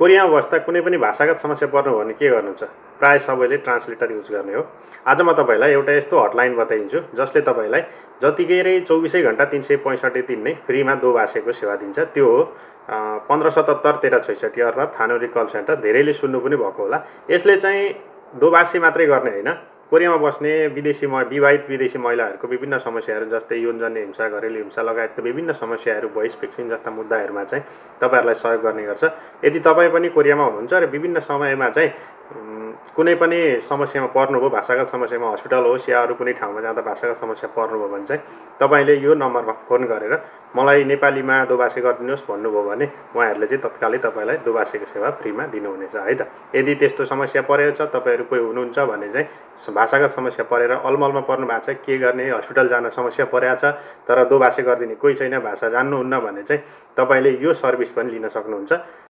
कोरियामा बस्दा कुनै पनि भाषागत समस्या पर्नु भने के गर्नुहुन्छ? प्राय सबैले ट्रान्सलेटर युज गर्ने हो। आज म तपाईँलाई एउटा यस्तो हटलाइन बताइदिन्छु जसले तपाईँलाई जतिकै 24 घण्टा 365 दिन नै फ्रीमा दोभाषीको सेवा दिन्छ। त्यो हो 1577 1366 अर्थात् थानोरी कल सेन्टर। धेरैले सुन्नु पनि भएको होला। यसले चाहिँ दोभाषी मात्रै गर्ने होइन, कोरियामा बस्ने विवाहित विदेशी महिलाहरूको विभिन्न समस्याहरू जस्तै यौनजन्य हिंसा, घरेलु हिंसा लगायतका विभिन्न समस्याहरू, भोइस फिक्सिङ जस्ता मुद्दाहरूमा चाहिँ तपाईँहरूलाई सहयोग गर्ने गर्छ। यदि तपाईँ पनि कोरियामा हुनुहुन्छ र विभिन्न समयमा चाहिँ कुनै पनि समस्यामा पर्नुभयो, भाषागत समस्यामा हस्पिटल होस् या अरू कुनै ठाउँमा जाँदा भाषागत समस्या पर्नुभयो भने चाहिँ तपाईँले यो नम्बरमा फोन गरेर मलाई नेपालीमा दोभाषी गरिदिनुहोस् भन्नुभयो भने उहाँहरूले चाहिँ तत्कालै तपाईँलाई दोभाषीको सेवा फ्रीमा दिनुहुनेछ है त। यदि त्यस्तो समस्या परेको छ, तपाईँहरू कोही हुनुहुन्छ भने चाहिँ भाषागत समस्या परेर अलमलमा पर्नु भएको छ, के गर्ने, हस्पिटल जान समस्या परेको छ तर दोभाषी गरिदिने कोही छैन, भाषा जान्नुहुन्न भने चाहिँ तपाईँले यो सर्भिस पनि लिन सक्नुहुन्छ।